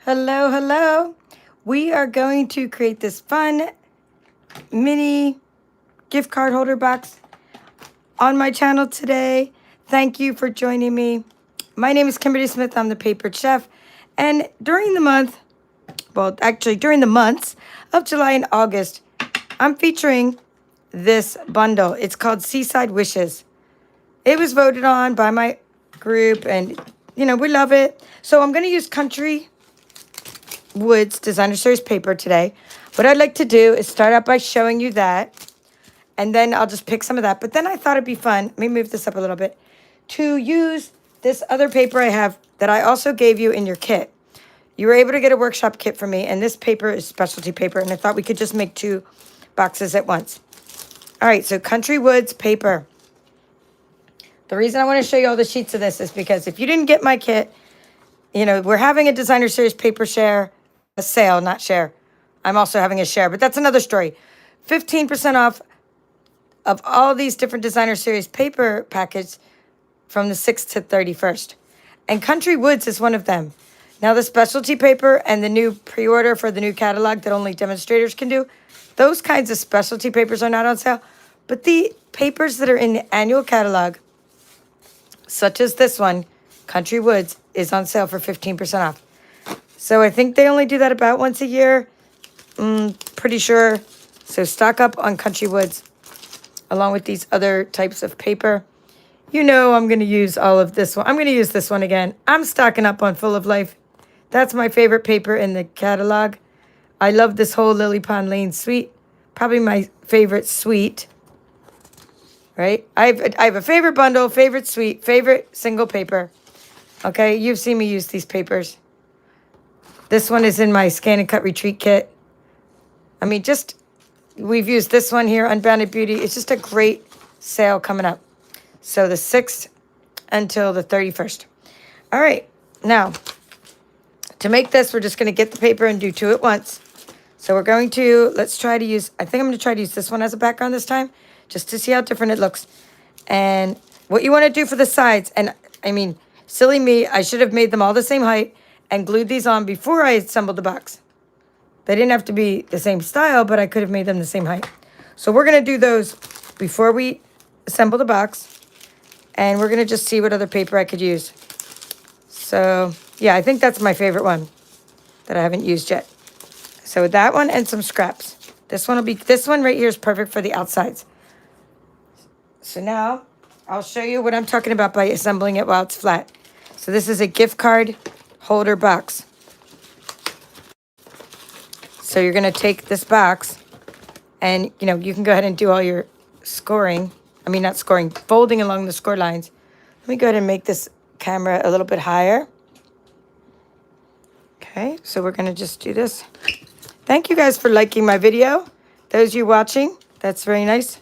Hello, hello. We are going to create this fun mini gift card holder box on my channel today. Thank you for joining me. My name is Kimberly Smith. I'm the Papered Chef. And during the month, well, actually during the months of July and August, I'm featuring this bundle. It's called Seaside Wishes. It was voted on by my group and, we love it. So I'm going to use Country Woods Designer Series paper today. What I'd like to do is start out by showing you that, and then I'll just pick some of that. But then I thought it'd be fun, let me move this up a little bit, to use this other paper I have that I also gave you in your kit. You were able to get a workshop kit from me, and this paper is specialty paper, and I thought we could just make 2 boxes at once. All right, so Country Woods paper. The reason I want to show you all the sheets of this is because if you didn't get my kit, we're having a Designer Series paper share, a sale, not share. I'm also having a share, but that's another story. 15% off of all these different Designer Series paper packets from the 6th to 31st. And Country Woods is one of them. Now, the specialty paper and the new pre-order for the new catalog that only demonstrators can do, those kinds of specialty papers are not on sale. But the papers that are in the annual catalog, such as this one, Country Woods, is on sale for 15% off. So I think they only do that about once a year. Pretty sure. So stock up on Country Woods along with these other types of paper. I'm going to use all of this one. I'm going to use this one again. I'm stocking up on Full of Life. That's my favorite paper in the catalog. I love this whole Lily Pond Lane suite. Probably my favorite suite. Right? I have a favorite bundle, favorite suite, favorite single paper. Okay, you've seen me use these papers. This one is in my Scan and Cut Retreat kit. We've used this one here, Unbounded Beauty. It's just a great sale coming up. So the 6th until the 31st. All right, now, to make this, we're just going to get the paper and do 2 at once. So we're going to, I think I'm going to try to use this one as a background this time, just to see how different it looks. And what you want to do for the sides, silly me, I should have made them all the same height and glued these on before I assembled the box. They didn't have to be the same style, but I could have made them the same height. So we're going to do those before we assemble the box. And we're going to just see what other paper I could use. So, yeah, I think that's my favorite one that I haven't used yet. So that one and some scraps. This one right here is perfect for the outsides. So now I'll show you what I'm talking about by assembling it while it's flat. So this is a gift card holder box. So you're going to take this box and, you can go ahead and do all your scoring. Not scoring, folding along the score lines. Let me go ahead and make this camera a little bit higher. Okay, so we're going to just do this. Thank you guys for liking my video. Those of you watching, that's very nice.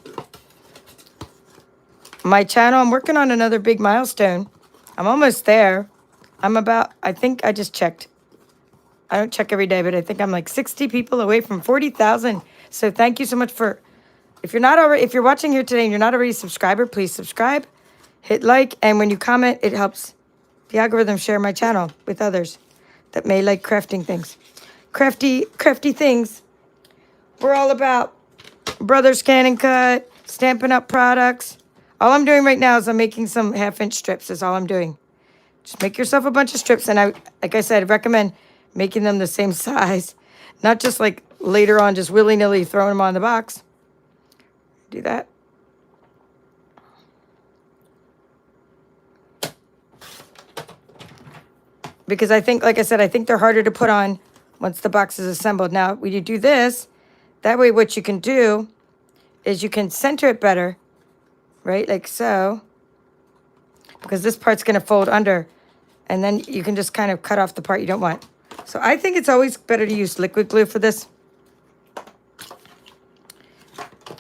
My channel, I'm working on another big milestone. I'm almost there. I think I just checked. I don't check every day, but I think I'm like 60 people away from 40,000. So thank you so much if you're watching here today and you're not already a subscriber, please subscribe, hit like, and when you comment, it helps the algorithm share my channel with others that may like crafting things. Crafty things. We're all about Brother Scan and Cut, Stampin' Up products. All I'm doing right now is I'm making some 1/2-inch strips. Is all I'm doing. Just make yourself a bunch of strips, and like I said, I recommend making them the same size, not just like later on just willy-nilly throwing them on the box. Do that. Because I think, like I said, I think they're harder to put on once the box is assembled. Now, when you do this, that way what you can do is you can center it better, right? Like so. Because this part's going to fold under. And then you can just kind of cut off the part you don't want. So I think it's always better to use liquid glue for this.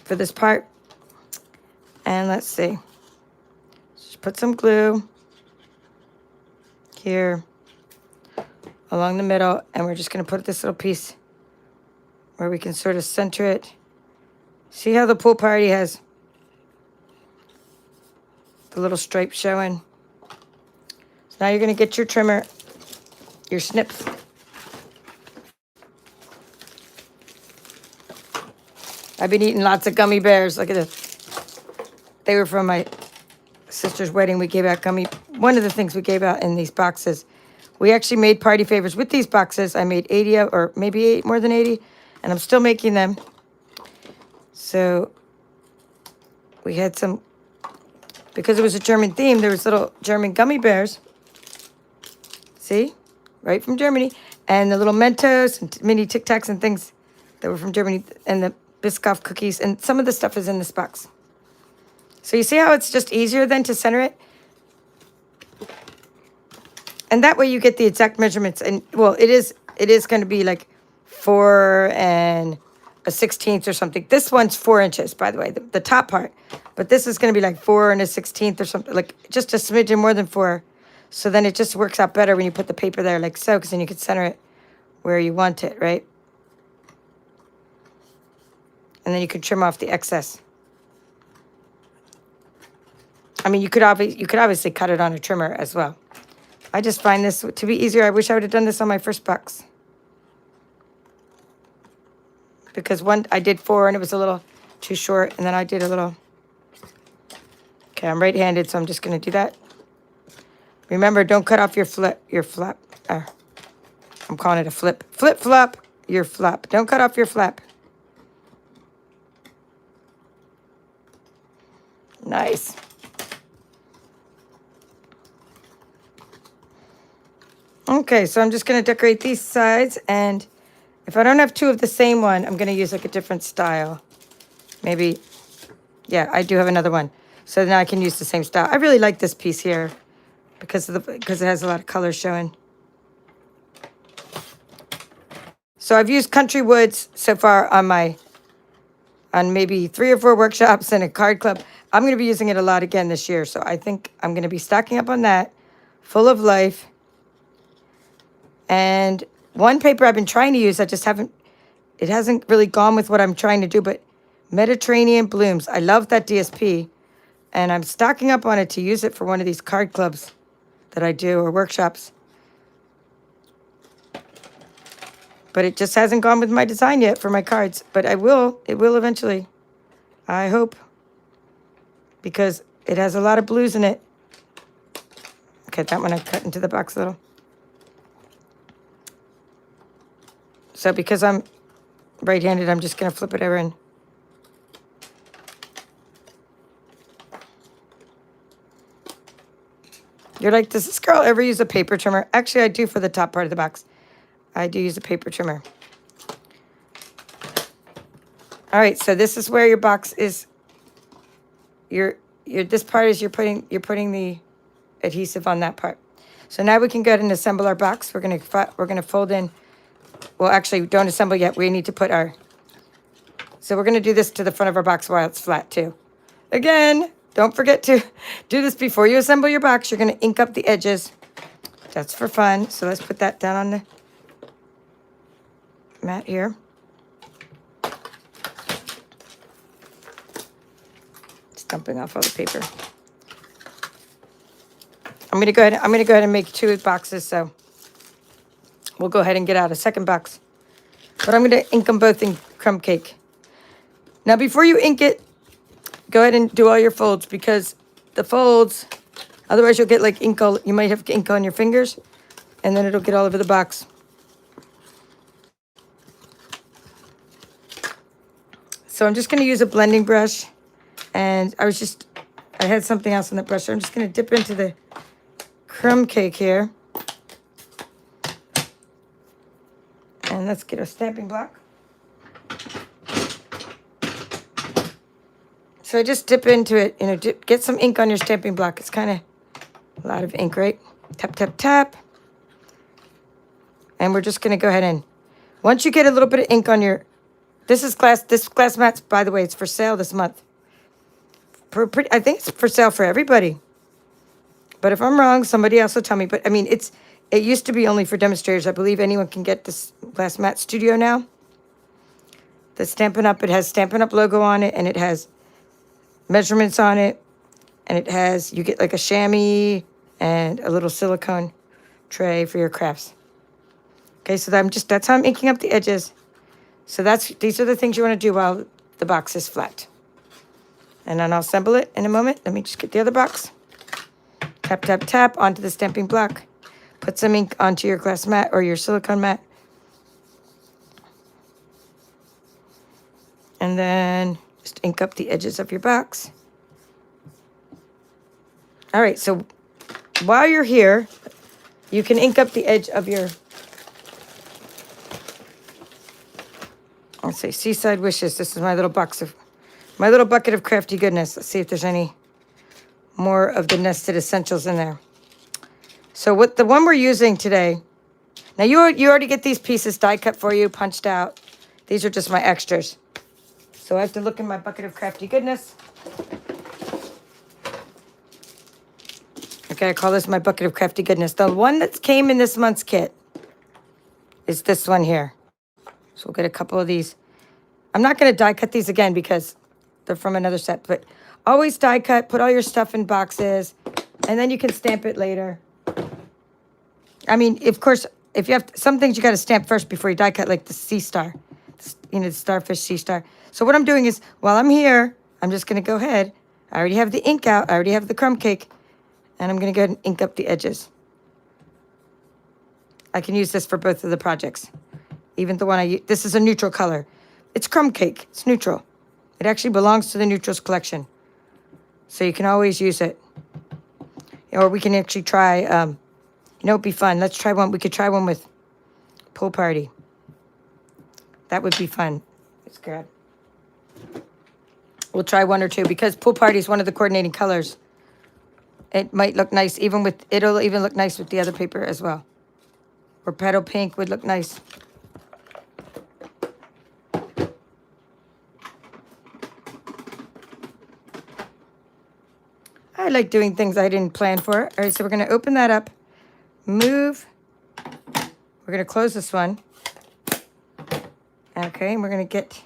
For this part. And let's see. Just put some glue here along the middle, and we're just going to put this little piece where we can sort of center it. See how the pool party has the little stripe showing? So now you're going to get your trimmer, your snips, I've been eating lots of gummy bears. Look at this. They were from my sister's wedding. We gave out one of the things we gave out in these boxes. We actually made party favors with these boxes. I made 80 or maybe more than 80, and I'm still making them. So we had some, because it was a German theme, there was little German gummy bears. See? Right from Germany. And the little Mentos and mini Tic Tacs and things that were from Germany, and the Biscoff cookies, and some of the stuff is in this box. So you see how it's just easier then to center it? And that way you get the exact measurements. And, well, it is going to be like 4 and a 16th or something. This one's 4 inches, by the way, the top part. But this is going to be like 4 and a 16th or something, like just a smidgen more than 4. So then it just works out better when you put the paper there like so, because then you can center it where you want it, right? And then you could trim off the excess. I mean, you could obviously cut it on a trimmer as well. I just find this to be easier. I wish I would have done this on my first box. Because I did 4 and it was a little too short, and then I did a little. Okay, I'm right-handed, so I'm just going to do that. Remember, don't cut off your flap. I'm calling it a flip. Flip-flop your flap. Don't cut off your flap. Nice. Okay, so I'm just going to decorate these sides, and if I don't have 2 of the same one, I'm going to use like a different style. Maybe, yeah, I do have another one. So now I can use the same style. I really like this piece here because it has a lot of color showing. So I've used Country Woods so far on maybe 3 or 4 workshops and a card club. I'm going to be using it a lot again this year. So I think I'm going to be stocking up on that. Full of Life. And one paper I've been trying to use, it hasn't really gone with what I'm trying to do, but Mediterranean Blooms. I love that DSP, and I'm stocking up on it to use it for one of these card clubs that I do, or workshops. But it just hasn't gone with my design yet for my cards, but it will eventually, I hope, because it has a lot of blues in it. Okay, that one I cut into the box a little. So because I'm right-handed, I'm just going to flip it over in. You're like, does this girl ever use a paper trimmer? Actually, I do for the top part of the box. I do use a paper trimmer. All right, so this is where your box is. This part is you're putting the adhesive on that part. So now we can go ahead and assemble our box. We're gonna fold in. Well, actually, don't assemble yet. We need to put so we're going to do this to the front of our box while it's flat, too. Again, don't forget to do this before you assemble your box. You're going to ink up the edges. That's for fun. So let's put that down on the mat here. It's dumping off all the paper. I'm going to go ahead and make 2 boxes, so we'll go ahead and get out a second box. But I'm going to ink them both in crumb cake. Now, before you ink it, go ahead and do all your folds, because the folds, otherwise you'll get like ink you might have ink on your fingers, and then it'll get all over the box. So I'm just going to use a blending brush, and I had something else on the brush, so I'm just going to dip into the crumb cake here. And let's get a stamping block. So I just dip into it, get some ink on your stamping block. It's kind of a lot of ink, right? Tap, tap, tap. And we're just going to go ahead and, once you get a little bit of ink on this glass mats, by the way, it's for sale this month. I think it's for sale for everybody. But if I'm wrong, somebody else will tell me. But I mean, it used to be only for demonstrators. I believe anyone can get this Glass Mat Studio now. The Stampin' Up, it has Stampin' Up logo on it, and it has measurements on it, and you get like a chamois and a little silicone tray for your crafts. Okay, so that's how I'm inking up the edges. So these are the things you want to do while the box is flat. And then I'll assemble it in a moment. Let me just get the other box. Tap, tap, tap onto the stamping block. Put some ink onto your glass mat or your silicone mat. And then just ink up the edges of your box. All right, so while you're here, you can ink up the edge of your, let's say, Seaside Wishes. This is my little bucket of crafty goodness. Let's see if there's any more of the nested essentials in there. So what the one we're using today, now you already get these pieces die cut for you, punched out. These are just my extras. So I have to look in my bucket of crafty goodness. Okay, I call this my bucket of crafty goodness. The one that came in this month's kit is this one here. So we'll get a couple of these. I'm not going to die cut these again because they're from another set, but always die cut, put all your stuff in boxes, and then you can stamp it later. I mean, of course, if you have some things you got to stamp first before you die cut, like the sea star, you know, the starfish sea star. So what I'm doing is, while I'm here, I'm just going to go ahead. I already have the ink out. I already have the crumb cake, and I'm going to go ahead and ink up the edges. I can use this for both of the projects. Even the one I use, this is a neutral color. It's crumb cake. It's neutral. It actually belongs to the neutrals collection. So you can always use it. Or we can actually try, you know, it'd be fun. Let's try one. We could try one with Pool Party. That would be fun. Let's grab. We'll try one or two because Pool Party is one of the coordinating colors. It might look nice even with, it'll even look nice with the other paper as well. Or Petal Pink would look nice. I like doing things I didn't plan for. All right, so we're going to open that up, move. We're going to close this one. Okay, and we're going to get,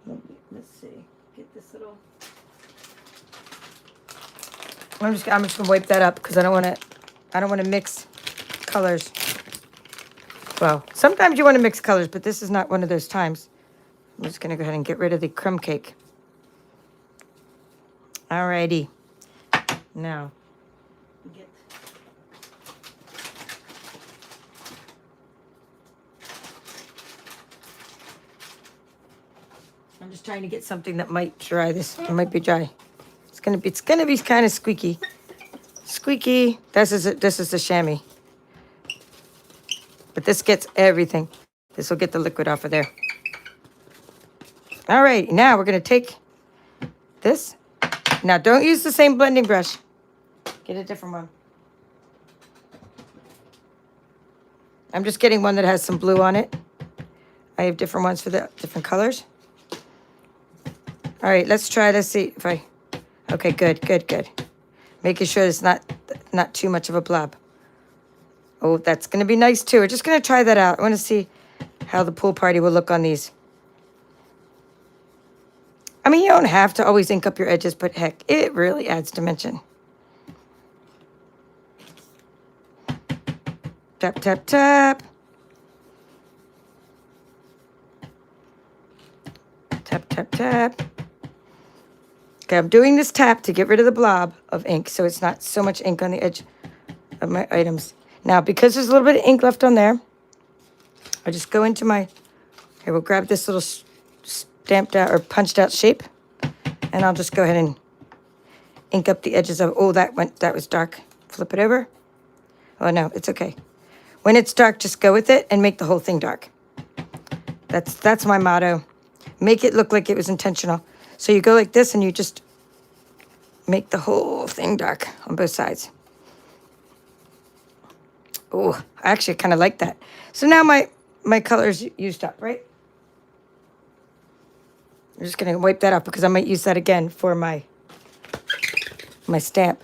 let's see, get this little, I'm just going to wipe that up because I don't want to mix colors. Well, sometimes you want to mix colors, but this is not one of those times. I'm just going to go ahead and get rid of the crumb cake. Alrighty. Now, I'm just trying to get something that might dry this. It might be dry. It's gonna be kind of squeaky. Squeaky. This is the chamois. But this gets everything. This will get the liquid off of there. All right, now we're gonna take this. Now, don't use the same blending brush. Get a different one. I'm just getting one that has some blue on it. I have different ones for the different colors. All right, let's try. Let's see if I... Okay, good. Making sure it's not too much of a blob. Oh, that's going to be nice, too. We're just going to try that out. I want to see how the Pool Party will look on these. I mean, you don't have to always ink up your edges, but heck, it really adds dimension. Tap, tap, tap. Tap, tap, tap. Okay, I'm doing this tap to get rid of the blob of ink, so it's not so much ink on the edge of my items. Now, because there's a little bit of ink left on there, I just go into my... Here, we'll grab this little stamped out or punched out shape, and I'll just go ahead and ink up the edges of... Oh, that was dark. Flip it over. Oh, no, it's okay. When it's dark, just go with it and make the whole thing dark. That's my motto. Make it look like it was intentional. So you go like this and you just make the whole thing dark on both sides. Oh, I actually kind of like that. So now my color's used up, right? I'm just going to wipe that off because I might use that again for my stamp.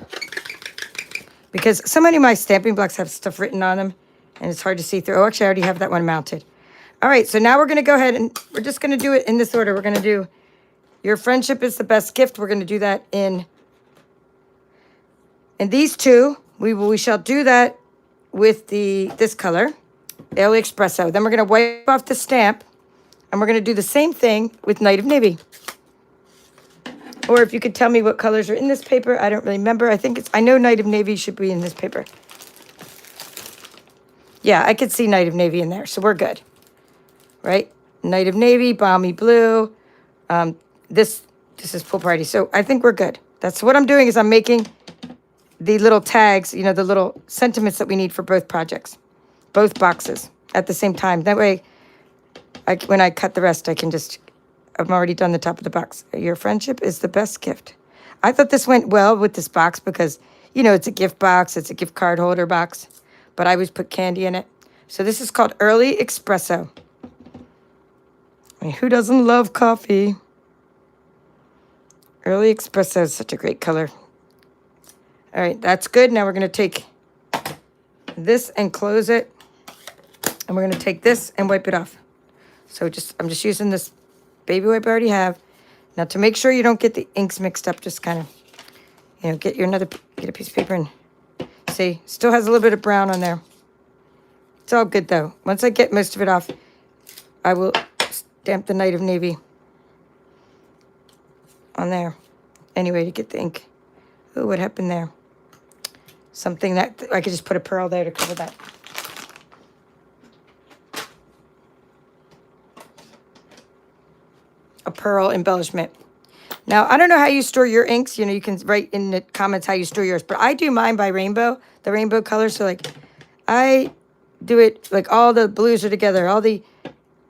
Because so many of my stamping blocks have stuff written on them, and it's hard to see through. Oh, actually, I already have that one mounted. All right, so now we're going to go ahead and we're just going to do it in this order. We're going to do Your Friendship is the Best Gift. We're going to do that in these two. We shall do that with this color, Ale Espresso. Then we're going to wipe off the stamp. And we're going to do the same thing with Night of Navy. Or if you could tell me what colors are in this paper. I don't really remember. I know Night of Navy should be in this paper. Yeah, I could see Night of Navy in there, so we're good. Right? Night of Navy, Balmy Blue. This is Pool Party. So I think we're good. That's what I'm doing is I'm making the little tags, you know, the little sentiments that we need for both projects, both boxes at the same time. That way, when I cut the rest, I've already done the top of the box. Your friendship is the best gift. I thought this went well with this box because, you know, it's a gift box. It's a gift card holder box. But I always put candy in it. So this is called Early Espresso. I mean, who doesn't love coffee? Early Espresso is such a great color. All right, that's good. Now we're going to take this and close it. And we're going to take this and wipe it off. So I'm just using this baby wipe I already have. Now to make sure you don't get the inks mixed up, just kind of, you know, get a piece of paper and see, still has a little bit of brown on there. It's all good though. Once I get most of it off, I will stamp the Night of Navy on there. Anyway, to get the ink. Oh, what happened there? Something that I could just put a pearl there to cover that. A pearl embellishment. Now, I don't know how you store your inks. You know, you can write in the comments how you store yours. But I do mine by rainbow, the rainbow color. So, like, I do it, like, all the blues are together. All the,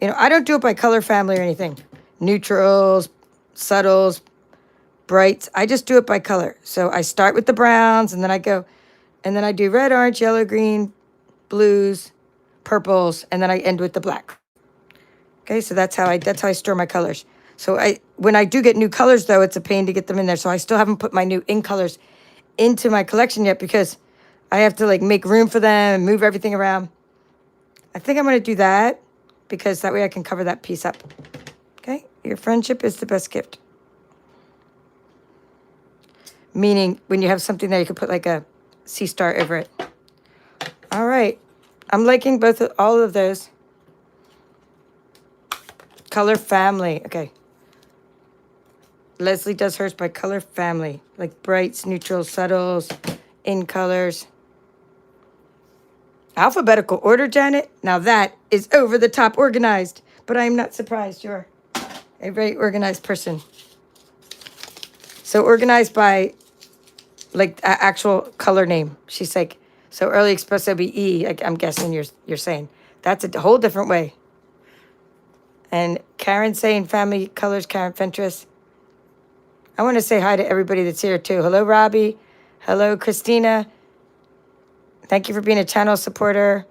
you know, I don't do it by color family or anything. Neutrals, subtles, brights. I just do it by color. So, I start with the browns, and then I go, and then I do red, orange, yellow, green, blues, purples, and then I end with the black. Okay, so that's how I store my colors. So when I do get new colors, though, it's a pain to get them in there. So I still haven't put my new ink colors into my collection yet because I have to, like, make room for them and move everything around. I think I'm going to do that because that way I can cover that piece up. Okay? Your friendship is the best gift. Meaning when you have something there, you can put, like, a sea star over it. All right. I'm liking all of those. Color family. Okay. Leslie does hers by color family, like brights, neutrals, subtles, in colors. Alphabetical order, Janet. Now that is over the top organized, but I'm not surprised. You're a very organized person. So organized by, like, actual color name. She's like, so Early Espresso be E. I'm guessing you're saying that's a whole different way. And Karen saying family colors, Karen Fentress. I want to say hi to everybody that's here, too. Hello, Robbie. Hello, Christina. Thank you for being a channel supporter.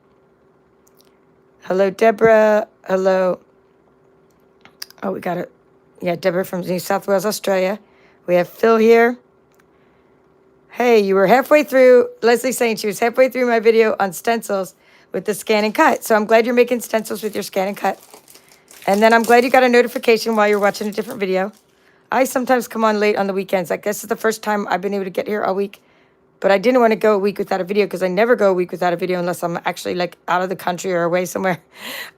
Hello, Deborah. Hello. Oh, we got it. Yeah, Deborah from New South Wales, Australia. We have Phil here. Hey, you were halfway through. Leslie saying she was halfway through my video on stencils with the scan and cut. So I'm glad you're making stencils with your scan and cut. And then I'm glad you got a notification while you're watching a different video. I sometimes come on late on the weekends. Like, this is the first time I've been able to get here all week. But I didn't want to go a week without a video because I never go a week without a video unless I'm actually, like, out of the country or away somewhere.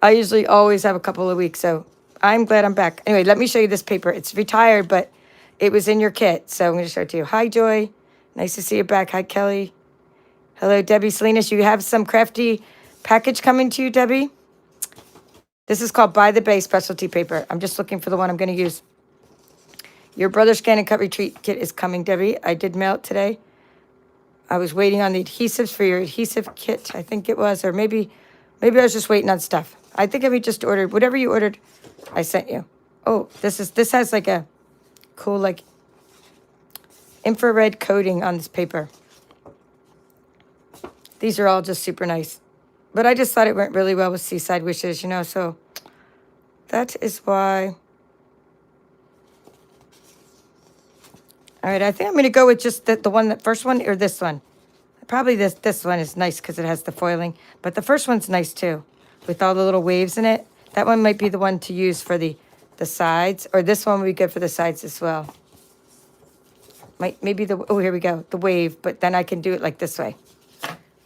I usually always have a couple of weeks. So I'm glad I'm back. Anyway, let me show you this paper. It's retired, but it was in your kit. So I'm going to show it to you. Hi, Joy. Nice to see you back. Hi, Kelly. Hello, Debbie Salinas. You have some Crafty package coming to you, Debbie? This is called By the Bay Specialty Paper. I'm just looking for the one I'm going to use. Your Brother Scan and Cut Retreat kit is coming, Debbie. I did mail it today. I was waiting on the adhesives for your adhesive kit, I think it was. Or maybe I was just waiting on stuff. I think I just ordered. Whatever you ordered, I sent you. Oh, this has, like, a cool, like, infrared coating on this paper. These are all just super nice. But I just thought it went really well with Seaside Wishes, you know, so that is why. All right, I think I'm going to go with just the first one or this one. Probably this one is nice because it has the foiling. But the first one's nice, too, with all the little waves in it. That one might be the one to use for the sides. Or this one would be good for the sides as well. Maybe here we go, the wave. But then I can do it like this way.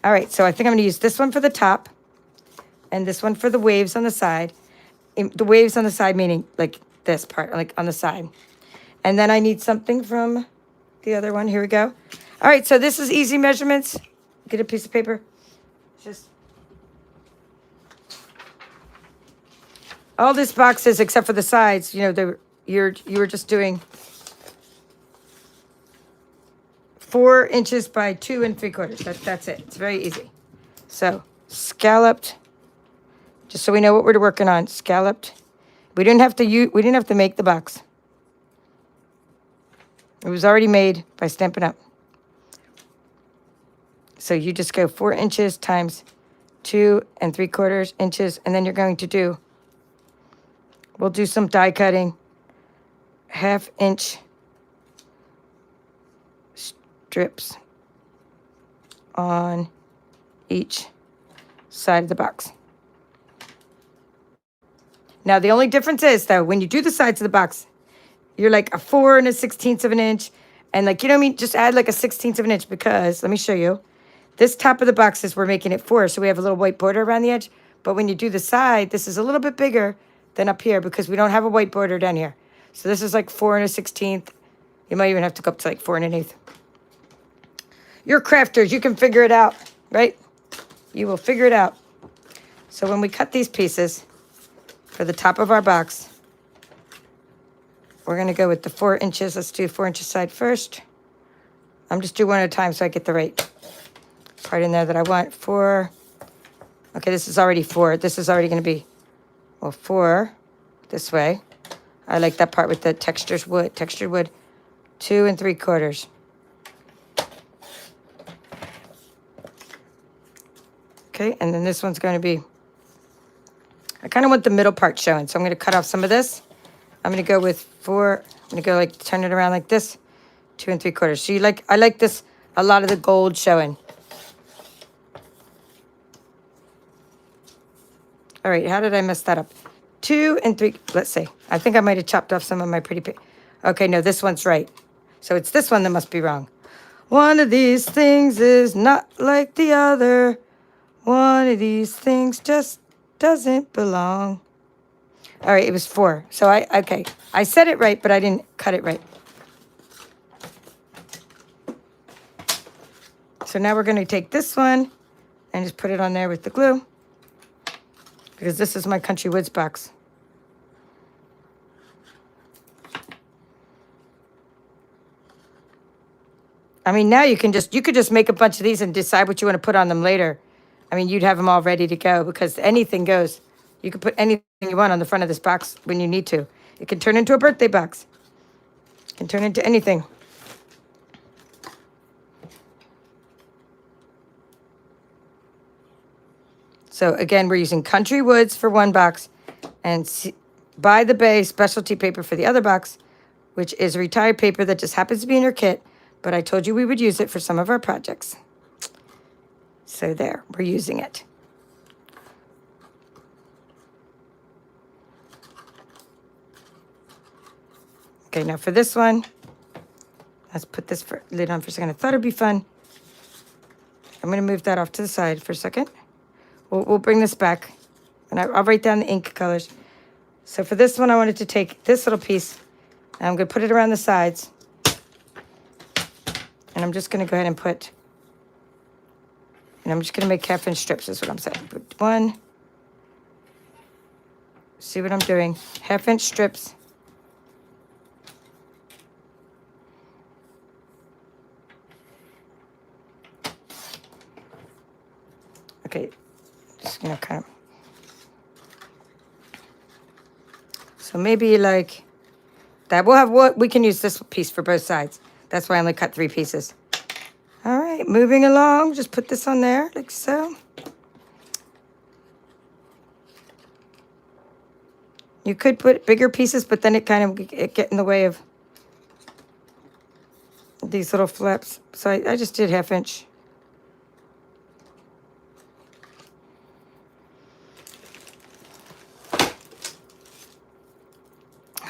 All right, so I think I'm going to use this one for the top and this one for the waves on the side. the waves on the side, meaning like this part, like on the side. And then I need something from the other one. Here we go. All right, so this is easy measurements. Get a piece of paper. Just all these boxes except for the sides, you know, you were just doing 4 inches by 2 3/4. That's it. It's very easy. So scalloped, just so we know what we're working on. Scalloped. We didn't have to make the box. It was already made by Stampin' Up. So you just go 4 inches times 2 3/4 inches, and then you're going to do, we'll do some die cutting, 1/2 inch strips on each side of the box. Now, the only difference is, though, when you do the sides of the box, you're like a 4 1/16 of an inch. And like, you know what I mean? Just add like a 1/16 of an inch, because, let me show you. This top of the boxes, we're making it 4, so we have a little white border around the edge. But when you do the side, this is a little bit bigger than up here because we don't have a white border down here. So this is like 4 1/16. You might even have to go up to like 4 1/8. You're crafters. You can figure it out, right? You will figure it out. So when we cut these pieces for the top of our box, we're going to go with the 4 inches. Let's do 4 inches side first. I'm just doing one at a time so I get the right part in there that I want. 4. Okay, this is already 4. This is already going to be, well, 4 this way. I like that part with the textured wood. 2 3/4. Okay, and then this one's going to be, I kind of want the middle part showing, so I'm going to cut off some of this. I'm going to go with 4. I'm going to go like, turn it around like this. 2 3/4. So I like this, a lot of the gold showing. All right, how did I mess that up? 2 3, let's see. I think I might have chopped off some of my pretty okay, no, this one's right. So it's this one that must be wrong. One of these things is not like the other. One of these things just doesn't belong. All right, it was 4. So okay. I said it right, but I didn't cut it right. So now we're going to take this one and just put it on there with the glue, because this is my Country Woods box. I mean, now you could just make a bunch of these and decide what you want to put on them later. I mean, you'd have them all ready to go, because anything goes. You can put anything you want on the front of this box when you need to. It can turn into a birthday box. It can turn into anything. So again, we're using Country Woods for one box and By the Bay specialty paper for the other box, which is retired paper that just happens to be in your kit, but I told you we would use it for some of our projects. So there, we're using it. Okay, now for this one, let's put this lid on for a second. I thought it'd be fun. I'm going to move that off to the side for a second. We'll bring this back, and I'll write down the ink colors. So for this one, I wanted to take this little piece, and I'm going to put it around the sides. And I'm just going to go ahead and put, and I'm just going to make 1/2 inch strips, is what I'm saying. Put 1, see what I'm doing, 1/2 inch strips. Okay, just kind of. So maybe like that. We can use this piece for both sides. That's why I only cut 3 pieces. All right, moving along. Just put this on there like so. You could put bigger pieces, but then it get in the way of these little flaps. So I just did 1/2 inch.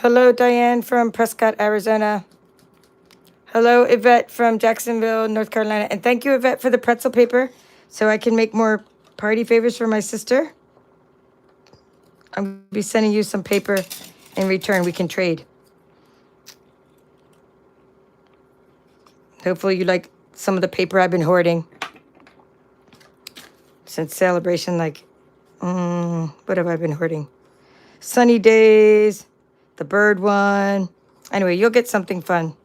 Hello, Diane from Prescott, Arizona. Hello, Yvette from Jacksonville, North Carolina. And thank you, Yvette, for the pretzel paper so I can make more party favors for my sister. I'm going to be sending you some paper in return. We can trade. Hopefully you like some of the paper I've been hoarding since Celebration. Like, what have I been hoarding? Sunny Days, the bird one. Anyway, you'll get something fun.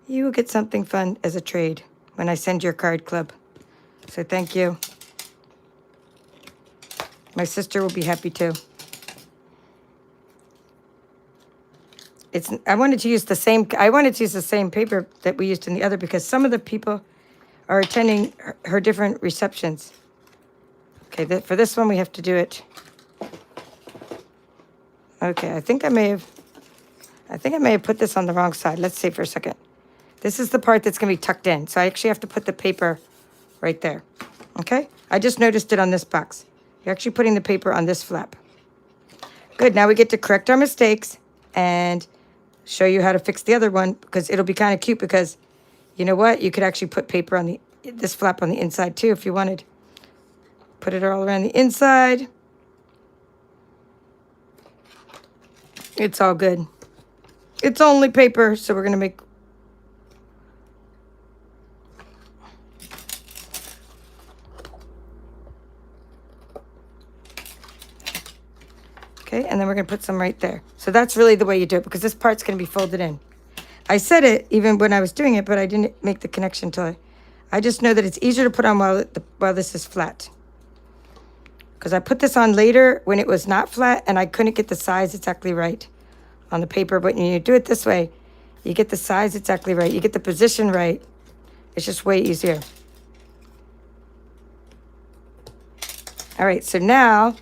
You will get something fun as a trade when I send your card club. So thank you. My sister will be happy too. I wanted to use the same paper that we used in the other because some of the people are attending her different receptions. Okay, for this one we have to do it. Okay, I think I may have put this on the wrong side. Let's see for a second. This is the part that's going to be tucked in. So I actually have to put the paper right there. Okay? I just noticed it on this box. You're actually putting the paper on this flap. Good. Now we get to correct our mistakes and show you how to fix the other one because it'll be kind of cute because you know what? You could actually put paper on this flap on the inside too if you wanted. Put it all around the inside. It's all good. It's only paper, so we're going to make... Okay, and then we're going to put some right there. So that's really the way you do it because this part's going to be folded in. I said it even when I was doing it, but I didn't make the connection until I just know that it's easier to put on while this is flat. Because I put this on later when it was not flat and I couldn't get the size exactly right on the paper. But when you do it this way, you get the size exactly right. You get the position right. It's just way easier. All right, so now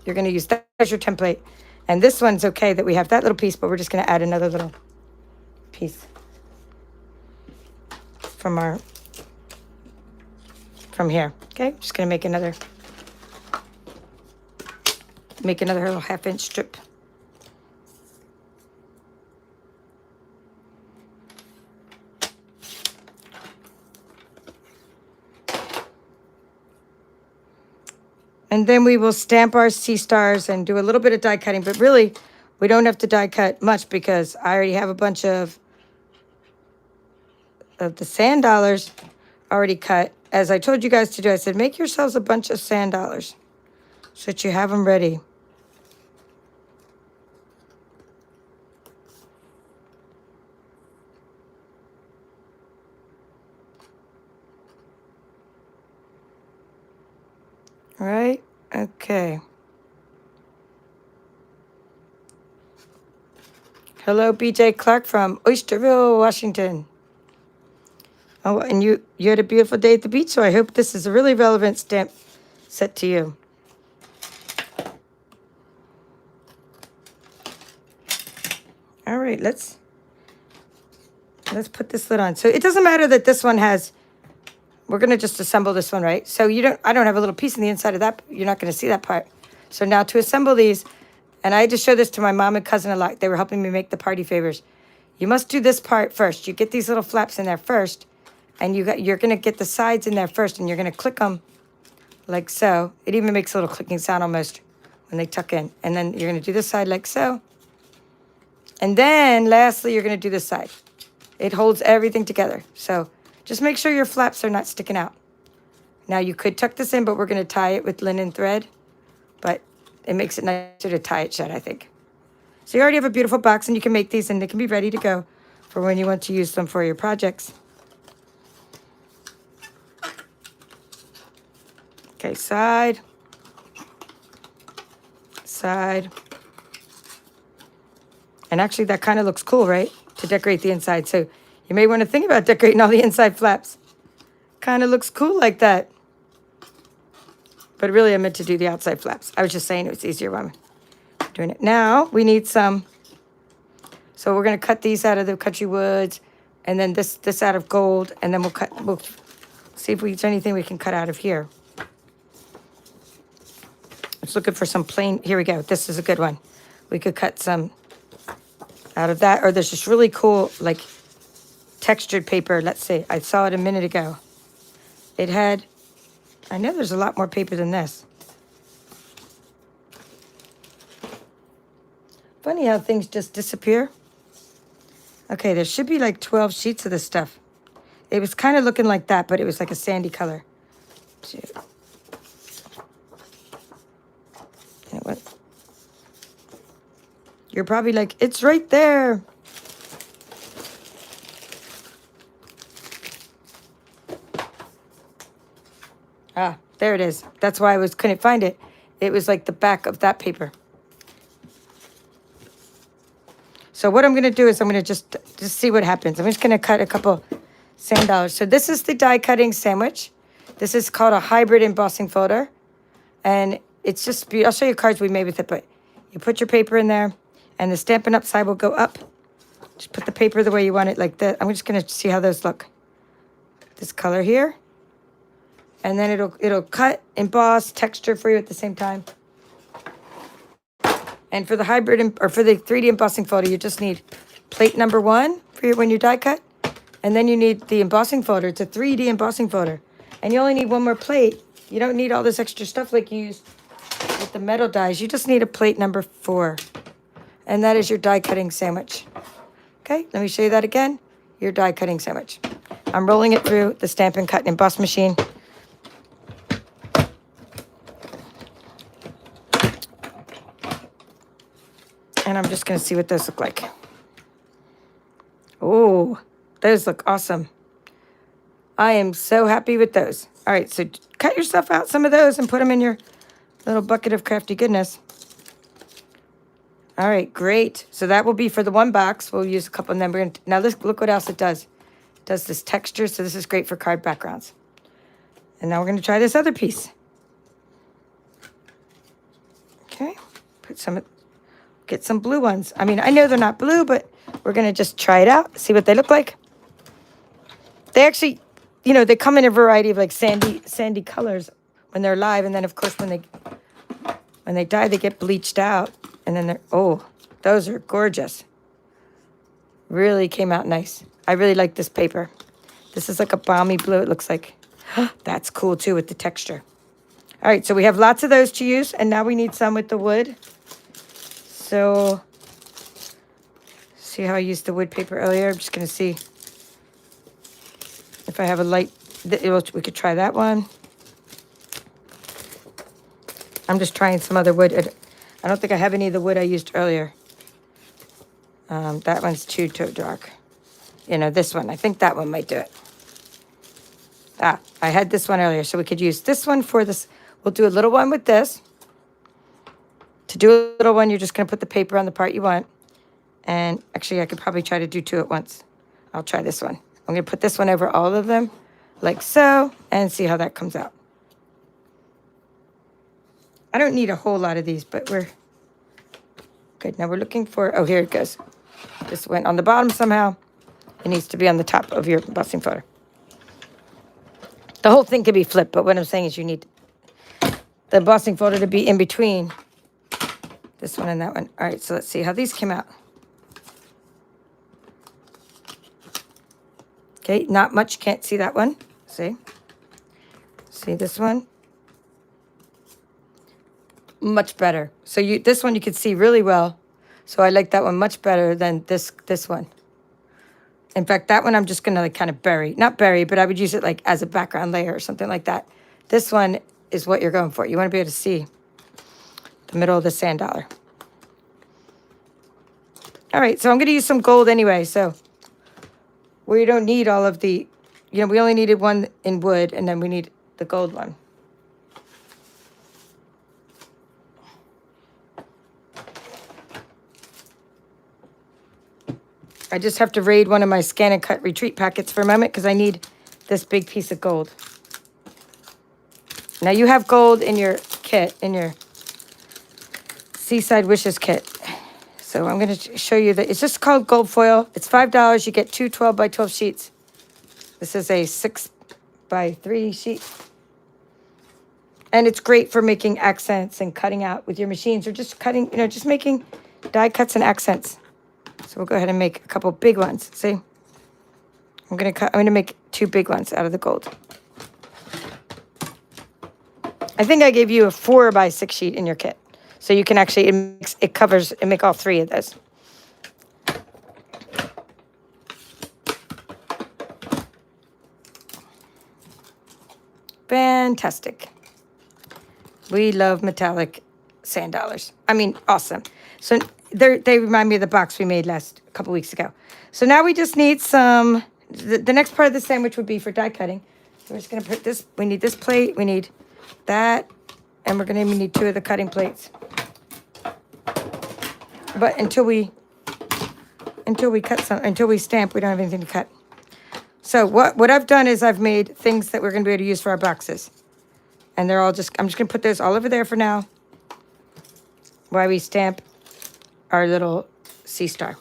you're going to use that as your template. And this one's okay that we have that little piece, but we're just going to add another little piece from here. Okay, just going to make another little 1/2-inch strip. And then we will stamp our sea stars and do a little bit of die cutting. But really, we don't have to die cut much because I already have a bunch of the sand dollars already cut. As I told you guys to do, I said, make yourselves a bunch of sand dollars so that you have them ready. All right, okay. Hello, BJ Clark from Oysterville, Washington. Oh, and you had a beautiful day at the beach, so I hope this is a really relevant stamp set to you. All right, let's put this lid on. So it doesn't matter that this one has... We're going to just assemble this one, right? So I don't have a little piece in the inside of that. You're not going to see that part. So now to assemble these, and I had to show this to my mom and cousin a lot. They were helping me make the party favors. You must do this part first. You get these little flaps in there first, and you're going to get the sides in there first, and you're going to click them like so. It even makes a little clicking sound almost when they tuck in. And then you're going to do this side like so. And then lastly, you're going to do this side. It holds everything together. So just make sure your flaps are not sticking out. Now you could tuck this in, but we're going to tie it with linen thread. But it makes it nicer to tie it shut, I think. So you already have a beautiful box, and you can make these, and they can be ready to go for when you want to use them for your projects. Okay, side. Side. And actually, that kind of looks cool, right? To decorate the inside. So you may want to think about decorating all the inside flaps. Kind of looks cool like that. But really, I meant to do the outside flaps. I was just saying it was easier when I'm doing it. Now, we need some. So we're going to cut these out of the country woods. And then this out of gold. And then we'll see if there's anything we can cut out of here. Just looking for some plain. Here we go. This is a good one. We could cut some out of that. Or there's this really cool, like, textured paper. Let's see. I saw it a minute ago. It had... I know there's a lot more paper than this. Funny how things just disappear. Okay, there should be like 12 sheets of this stuff. It was kind of looking like that, but it was like a sandy color. You know what? You're probably like, it's right there. Ah, there it is. That's why couldn't find it. It was like the back of that paper. So what I'm going to do is I'm going to just see what happens. I'm just going to cut a couple sand dollars. So this is the die cutting sandwich. This is called a hybrid embossing folder. And it's just, I'll show you cards we made with it, but you put your paper in there and the Stampin' Up side will go up. Just put the paper the way you want it, like that. I'm just going to see how those look. This color here. And then it'll cut, emboss, texture for you at the same time. And for the hybrid, or for the 3D embossing folder, you just need plate number 1 for when you die cut. And then you need the embossing folder. It's a 3D embossing folder. And you only need one more plate. You don't need all this extra stuff like you use with the metal dies. You just need a plate number 4. And that is your die cutting sandwich. Okay, let me show you that again. Your die cutting sandwich. I'm rolling it through the Stampin' Cut and Emboss machine. And I'm just going to see what those look like. Oh, those look awesome. I am so happy with those. All right, so cut yourself out some of those and put them in your little bucket of crafty goodness. All right, great. So that will be for the one box. We'll use a couple, and then we're going to, now look what else it does. It does this texture, so this is great for card backgrounds. And now we're going to try this other piece. Okay, get some blue ones. I mean, I know they're not blue, but we're going to just try it out, see what they look like. They actually, you know, they come in a variety of like sandy colors when they're live. And then, of course, when they die, they get bleached out. And then oh, those are gorgeous. Really came out nice. I really like this paper. This is like a balmy blue, it looks like. That's cool, too, with the texture. All right, so we have lots of those to use. And now we need some with the wood. So, see how I used the wood paper earlier? I'm just going to see if I have a light. We could try that one. I'm just trying some other wood. I don't think I have any of the wood I used earlier. That one's too dark. You know, this one. I think that one might do it. I had this one earlier, so we could use this one for this. We'll do a little one with this. To do a little one, you're just going to put the paper on the part you want. And actually, I could probably try to do 2 at once. I'll try this one. I'm going to put this one over all of them, like so, and see how that comes out. I don't need a whole lot of these, but we're good. Now we're looking for, oh, here it goes. This went on the bottom somehow. It needs to be on the top of your embossing folder. The whole thing can be flipped, but what I'm saying is you need the embossing folder to be in between this one and that one. All right, so let's see how these came out. Okay, not much. Can't see that one. See this one? Much better. So this one you can see really well. So I like that one much better than this one. In fact, that one I'm just going to like kind of bury. Not bury, but I would use it like as a background layer or something like that. This one is what you're going for. You want to be able to see the middle of the sand dollar. All right, so I'm going to use some gold anyway. So we don't need all of the, you know, we only needed one in wood, and then we need the gold one. I just have to raid one of my scan and cut retreat packets for a moment because I need this big piece of gold. Now you have gold in your kit, in your Seaside Wishes kit. So I'm going to show you that. It's just called gold foil. It's $5. You get 2 12 by 12 sheets. This is a 6 by 3 sheet. And it's great for making accents and cutting out with your machines, or just cutting, you know, just making die cuts and accents. So we'll go ahead and make a couple big ones. See? I'm going to make 2 big ones out of the gold. I think I gave you a 4 by 6 sheet in your kit. So you can actually, it make all three of those. Fantastic. We love metallic sand dollars. I mean, awesome. So they remind me of the box we made a couple weeks ago. So now we just need some, the next part of the sandwich would be for die cutting. So we're just going to put this, we need this plate, we need that, and we're going to need 2 of the cutting plates. But until we stamp, we don't have anything to cut. So what I've done is I've made things that we're going to be able to use for our boxes. And they're all I'm just going to put those all over there for now while we stamp our little sea star.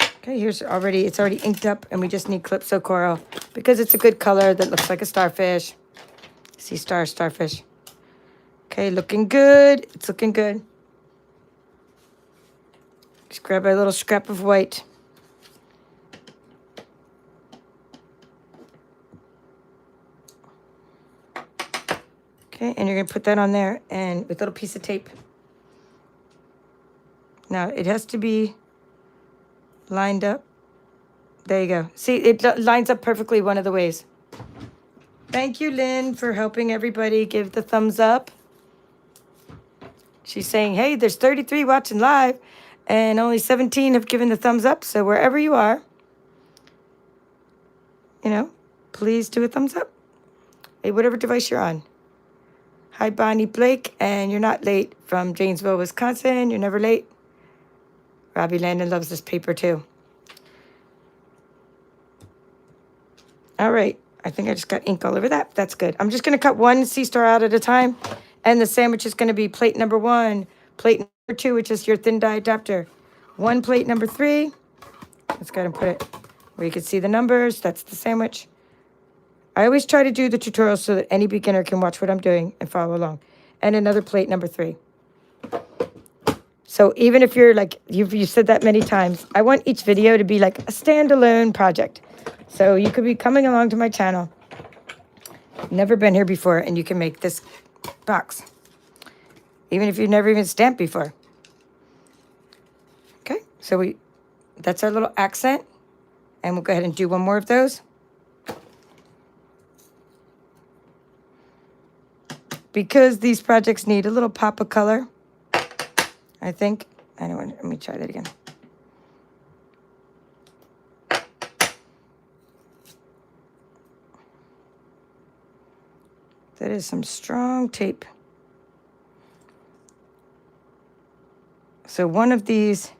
Okay, it's already inked up, and we just need Calypso Coral because it's a good color that looks like a starfish. Sea star, starfish. Okay, looking good. It's looking good. Just grab a little scrap of white. Okay, and you're going to put that on there and with a little piece of tape. Now, it has to be lined up. There you go. See, it lines up perfectly one of the ways. Thank you, Lynn, for helping everybody give the thumbs up. She's saying, hey, there's 33 watching live, and only 17 have given the thumbs up. So wherever you are, please do a thumbs up. Hey, whatever device you're on. Hi, Bonnie Blake, and you're not late from Janesville, Wisconsin. You're never late. Robbie Landon loves this paper, too. All right. I think I just got ink all over that. That's good. I'm just going to cut one sea star out at a time, and the sandwich is going to be plate number 1, plate number 2, which is your thin die adapter, 1 plate number 3. Let's go ahead and put it where you can see the numbers. That's the sandwich. I always try to do the tutorial so that any beginner can watch what I'm doing and follow along. And another plate number 3. So even if you're like, you've said that many times, I want each video to be like a standalone project. So you could be coming along to my channel, never been here before, and you can make this box. Even if you've never even stamped before. Okay, so that's our little accent. And we'll go ahead and do one more of those. Because these projects need a little pop of color, I think. Let me try that again. That is some strong tape. So one of these,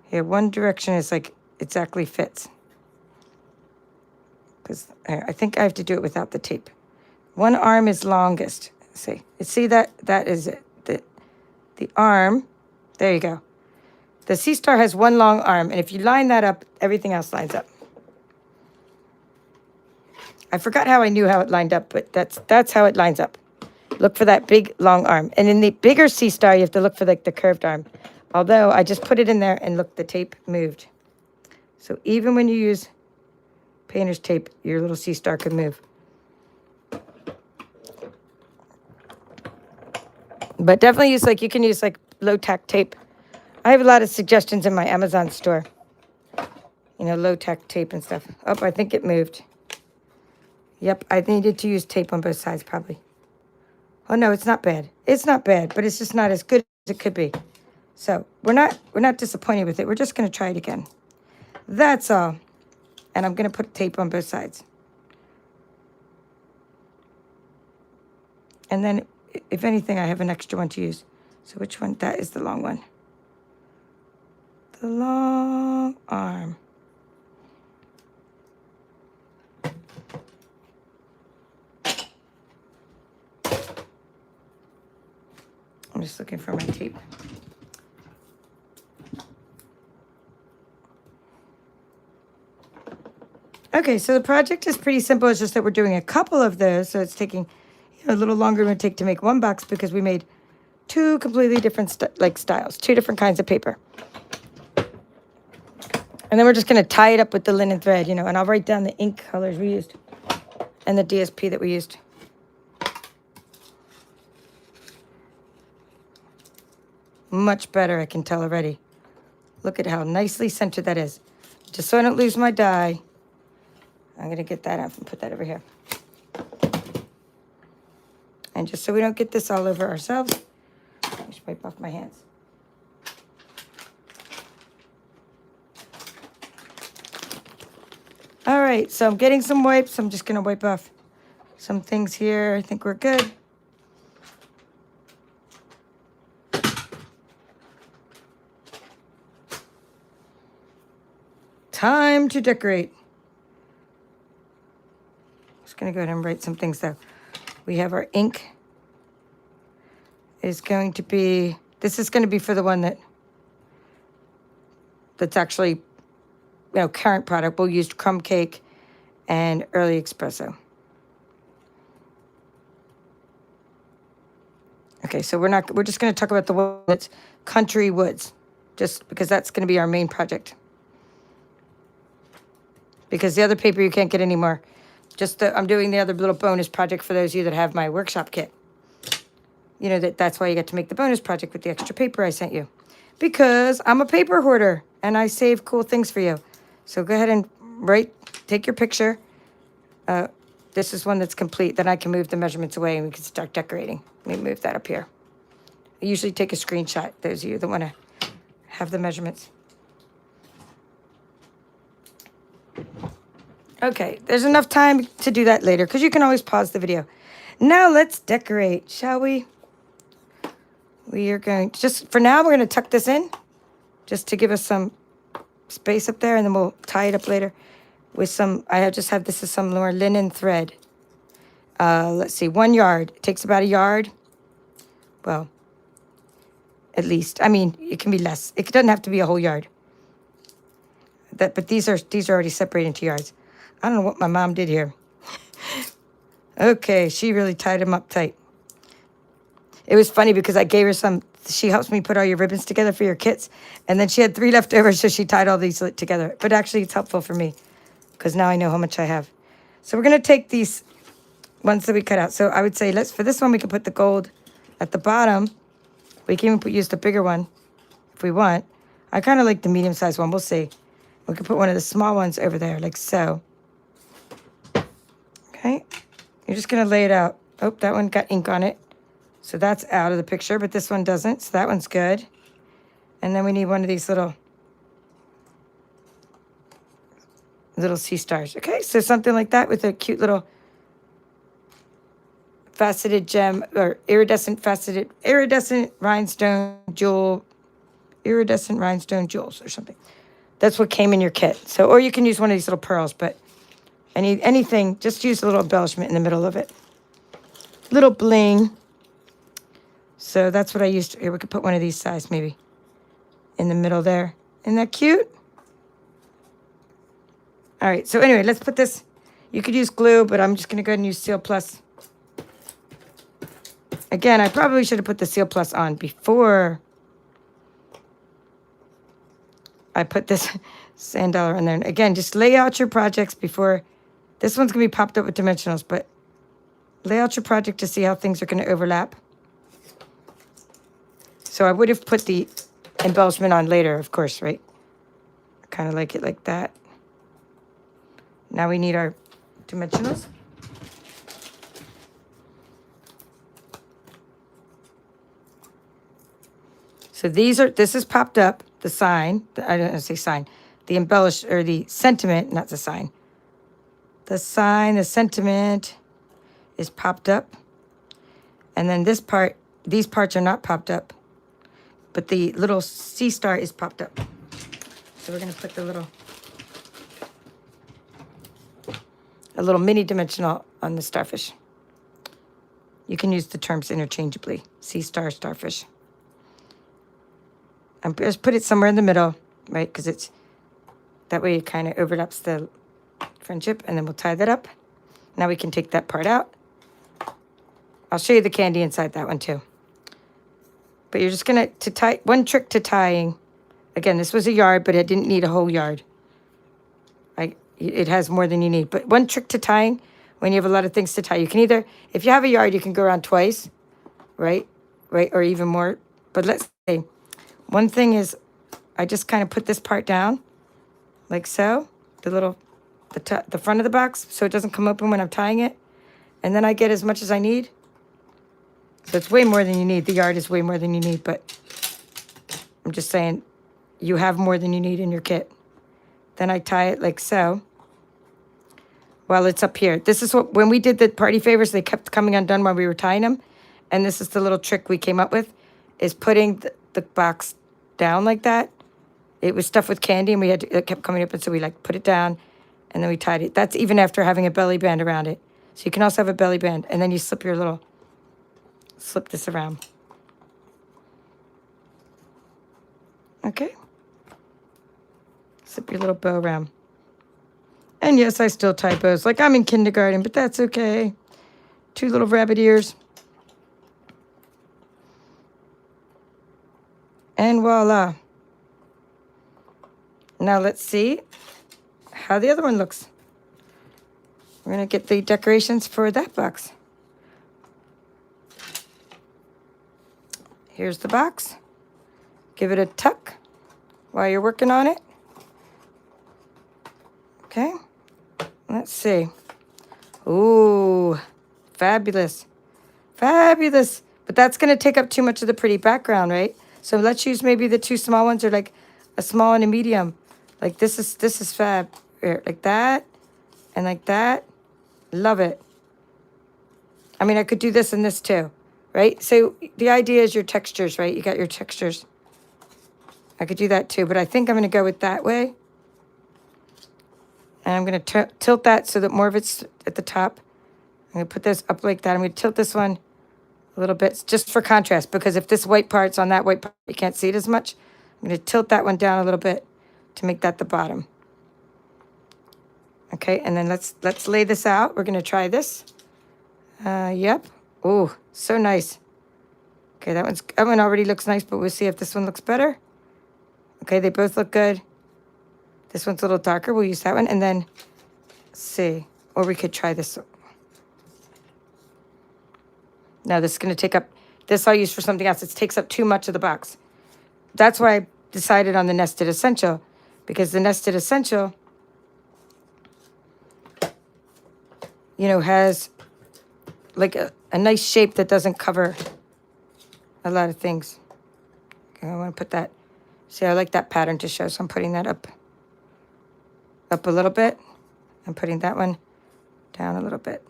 here, one direction is like exactly fits. Because I think I have to do it without the tape. One arm is longest. See that is it. The arm, there you go. The sea star has one long arm, and if you line that up, everything else lines up. I forgot how I knew how it lined up, but that's how it lines up. Look for that big long arm. And in the bigger sea star, you have to look for like the curved arm. Although I just put it in there and look, the tape moved. So even when you use painter's tape, your little sea star could move. But definitely you can use like low-tack tape. I have a lot of suggestions in my Amazon store. Low-tack tape and stuff. Oh, I think it moved. Yep, I needed to use tape on both sides probably. Oh no, it's not bad. It's not bad, but it's just not as good as it could be. So we're not disappointed with it. We're just going to try it again. That's all. And I'm going to put tape on both sides. And then, if anything, I have an extra one to use. So which one? That is the long one. The long arm. I'm just looking for my tape. Okay, so the project is pretty simple. It's just that we're doing a couple of those, so it's taking a little longer than it would take to make one box because we made 2 completely different styles, 2 different kinds of paper. And then we're just going to tie it up with the linen thread, and I'll write down the ink colors we used and the DSP that we used. Much better, I can tell already. Look at how nicely centered that is. Just so I don't lose my die, I'm going to get that up and put that over here. And just so we don't get this all over ourselves, I should wipe off my hands. All right, so I'm getting some wipes. I'm just going to wipe off some things here. I think we're good. Time to decorate. Just going to go ahead and write some things though. We have our ink. Is going to be, this is going to be for the one that's actually, you know, current product. We'll use crumb cake and early espresso. Okay, so we're just going to talk about the one that's Country Woods, just because that's going to be our main project. Because the other paper you can't get anymore. I'm doing the other little bonus project for those of you that have my workshop kit. You know, that's why you get to make the bonus project with the extra paper I sent you. Because I'm a paper hoarder, and I save cool things for you. So go ahead and take your picture. This is one that's complete. Then I can move the measurements away, and we can start decorating. Let me move that up here. I usually take a screenshot, those of you that want to have the measurements. Okay, there's enough time to do that later, because you can always pause the video. Now let's decorate, shall we? We are going to, just for now, we're going to tuck this in, just to give us some space up there, and then we'll tie it up later with some, this is some more linen thread. Let's see, 1 yard. It takes about a yard. Well, at least. I mean, it can be less. It doesn't have to be a whole yard. But these are already separated into yards. I don't know what my mom did here. Okay, she really tied them up tight. It was funny because I gave her some, she helps me put all your ribbons together for your kits. And then she had 3 left over, so she tied all these together. But actually, it's helpful for me because now I know how much I have. So we're going to take these ones that we cut out. So I would say, for this one, we can put the gold at the bottom. We can even use the bigger one if we want. I kind of like the medium-sized one. We'll see. We can put one of the small ones over there, like so. Okay. You're just going to lay it out. Oh, that one got ink on it. So that's out of the picture, but this one doesn't. So that one's good. And then we need one of these little sea stars. Okay, so something like that with a cute little faceted gem or iridescent rhinestone jewels or something. That's what came in your kit. So, or you can use one of these little pearls, but anything, just use a little embellishment in the middle of it. Little bling. So that's what I used. Here, we could put one of these size maybe in the middle there. Isn't that cute? All right, so anyway, let's put this. You could use glue, but I'm just going to go ahead and use Seal Plus. Again, I probably should have put the Seal Plus on before I put this sand dollar in there. And again, just lay out your projects before. This one's going to be popped up with dimensionals, but lay out your project to see how things are going to overlap. So I would have put the embellishment on later, of course, right? I kind of like it like that. Now we need our dimensionals. So this is popped up, the sign, I don't want to say sign, the or the sentiment, not the sign. The sentiment is popped up. And then these parts are not popped up, but the little sea star is popped up. So we're going to put a little mini dimensional on the starfish. You can use the terms interchangeably, sea star, starfish. And just put it somewhere in the middle, right? Because that way it kind of overlaps the friendship, and then we'll tie that up. Now we can take that part out. I'll show you the candy inside that one too. But you're just going to tie, one trick to tying. Again, this was a yard, but it didn't need a whole yard. It has more than you need. But one trick to tying, when you have a lot of things to tie, you can either, if you have a yard, you can go around twice, right? Or even more. But let's say One thing is I just kind of put this part down like so, the front of the box, so it doesn't come open when I'm tying it. And then I get as much as I need. So it's way more than you need. The yard is way more than you need, but I'm just saying you have more than you need in your kit. Then I tie it like so while it's up here. This is what, when we did the party favors, they kept coming undone while we were tying them. And this is the little trick we came up with, is putting the box down like that. It was stuffed with candy and it kept coming up, and so we like put it down and then we tied it. That's even after having a belly band around it. So you can also have a belly band, and then you slip this around. Okay. Slip your little bow around. And yes, I still tie bows like I'm in kindergarten, but that's okay. 2 little rabbit ears. And voila. Now let's see how the other one looks. We're going to get the decorations for that box. Here's the box. Give it a tuck while you're working on it. Okay. Let's see. Ooh, fabulous. Fabulous. But that's going to take up too much of the pretty background, right? So let's use maybe the 2 small ones, or like a small and a medium. Like this is fab. Here, like that and like that. Love it. I mean, I could do this and this too, right? So the idea is your textures, right? You got your textures. I could do that too, but I think I'm going to go with that way. And I'm going to tilt that so that more of it's at the top. I'm going to put this up like that. I'm going to tilt this one a little bit just for contrast, because if this white part's on that white part, you can't see it as much. I'm going to tilt that one down a little bit to make that the bottom. Okay, and then let's lay this out. We're going to try this. Yep. Oh, so nice. Okay, that one already looks nice, but we'll see if this one looks better. Okay, they both look good. This one's a little darker. We'll use that one, and then let's see. Or we could try this. Now this is going to take up, this I'll use for something else. It takes up too much of the box. That's why I decided on the Nested Essential, because the Nested Essential, you know, has like a nice shape that doesn't cover a lot of things. Okay, I want to put that, see, I like that pattern to show, so I'm putting that up a little bit. I'm putting that one down a little bit.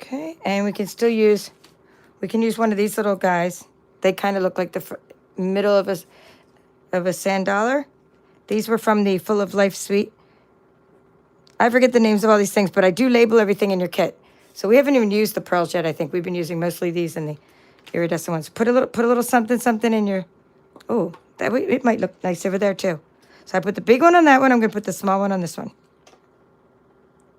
Okay, and we can use one of these little guys. They kind of look like the middle of a sand dollar. These were from the Full of Life suite. I forget the names of all these things, but I do label everything in your kit. So we haven't even used the pearls yet. I think we've been using mostly these and the iridescent ones. Put a little something in your. Oh, it might look nice over there too. So I put the big one on that one. I'm going to put the small one on this one.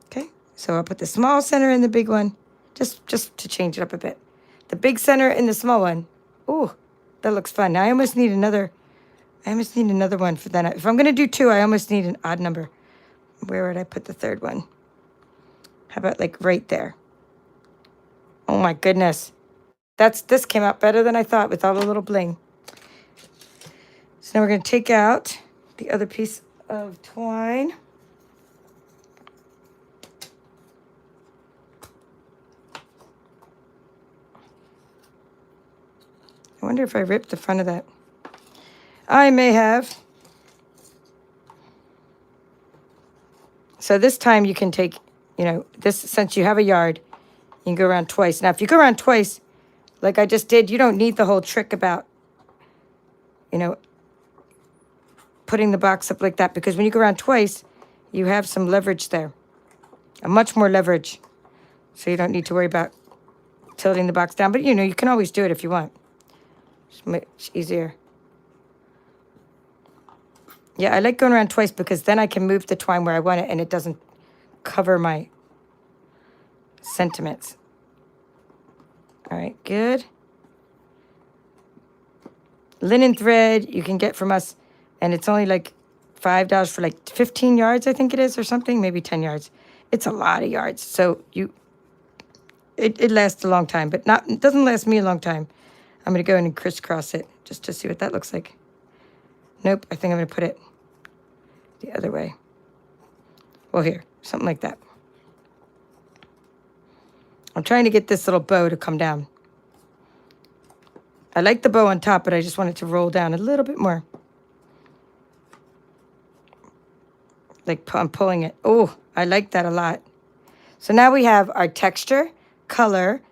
Okay, so I'll put the small center in the big one. Just to change it up a bit. The big center in the small one. Ooh, that looks fun. Now I almost need another one for that. If I'm going to do 2, I almost need an odd number. Where would I put the third one? How about like right there? Oh my goodness. This came out better than I thought with all the little bling. So now we're going to take out the other piece of twine. I wonder if I ripped the front of that. I may have. So this time you can take, you know, this, since you have a yard, you can go around twice. Now, if you go around twice, like I just did, you don't need the whole trick about, you know, putting the box up like that, because when you go around twice, you have some leverage there, a much more leverage. So you don't need to worry about tilting the box down, but you know, you can always do it if you want. It's much easier. Yeah, I like going around twice because then I can move the twine where I want it and it doesn't cover my sentiments. All right, good. linen thread you can get from us, and it's only like $5 for like 15 yards, I think it is, or something, maybe 10 yards. It's a lot of yards, so it lasts a long time, but it doesn't last me a long time. I'm going to go in and crisscross it just to see what that looks like. Nope, I think I'm going to put it the other way. Well, here, something like that. I'm trying to get this little bow to come down. I like the bow on top, but I just want it to roll down a little bit more. Like I'm pulling it. Oh, I like that a lot. So now we have our texture, color,